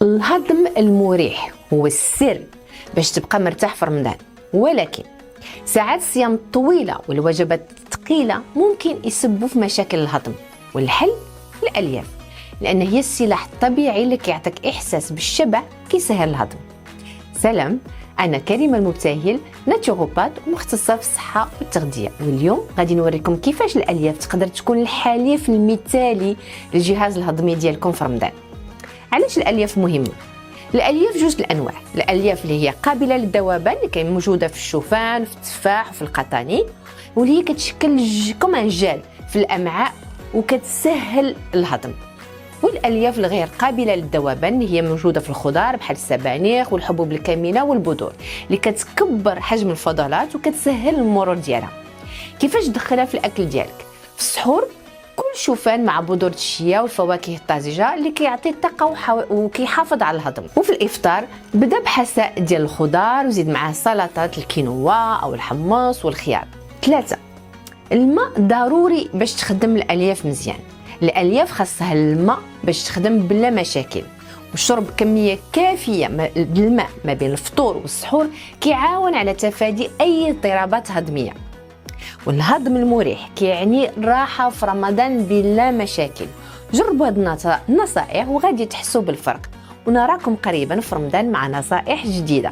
الهضم المريح هو السر باش تبقى مرتاح في رمضان، ولكن ساعات الصيام الطويلة والوجبات الثقيلة ممكن يسببوا في مشاكل الهضم. والحل الألياف، لأن هي السلاح الطبيعي اللي كيعطيك إحساس بالشبع كيسهل الهضم. سلام، أنا كريمة المبتهل، ناتشوروبات ومختصة في الصحة والتغذية، واليوم غادي نوريكم كيفاش الألياف تقدر تكون الحليف المثالي للجهاز الهضمي ديالكم في رمضان. علاش الألياف مهمة؟ الألياف جوج الأنواع، الألياف اللي هي قابلة للذوبان اللي كاين موجودة في الشوفان وفي التفاح وفي القطاني، واللي هي كتشكل كما جال في الأمعاء وكتسهل الهضم. والألياف الغير قابلة للذوبان اللي هي موجودة في الخضار بحال السبانخ والحبوب الكامنة والبذور، اللي كتكبر حجم الفضلات وكتسهل المرور ديالها. كيفاش تدخلها في الأكل ديالك؟ في السحور كل شوفان مع بذور الشيا والفواكه الطازجه اللي كيعطي الطاقه وكيحافظ على الهضم. وفي الافطار بدا بحساء ديال الخضار وزيد معاه سلطات الكينوا او الحمص والخيار. 3. الماء ضروري باش تخدم الالياف مزيان. الالياف خاصها الماء باش تخدم بلا مشاكل، وشرب كميه كافيه من الماء ما بين الفطور والسحور كيعاون على تفادي اي اضطرابات هضميه. والهضم المريح كيعني راحة في رمضان بلا مشاكل. جربوا هاد النصائح وغادي تحسوا بالفرق، ونراكم قريبا في رمضان مع نصائح جديدة.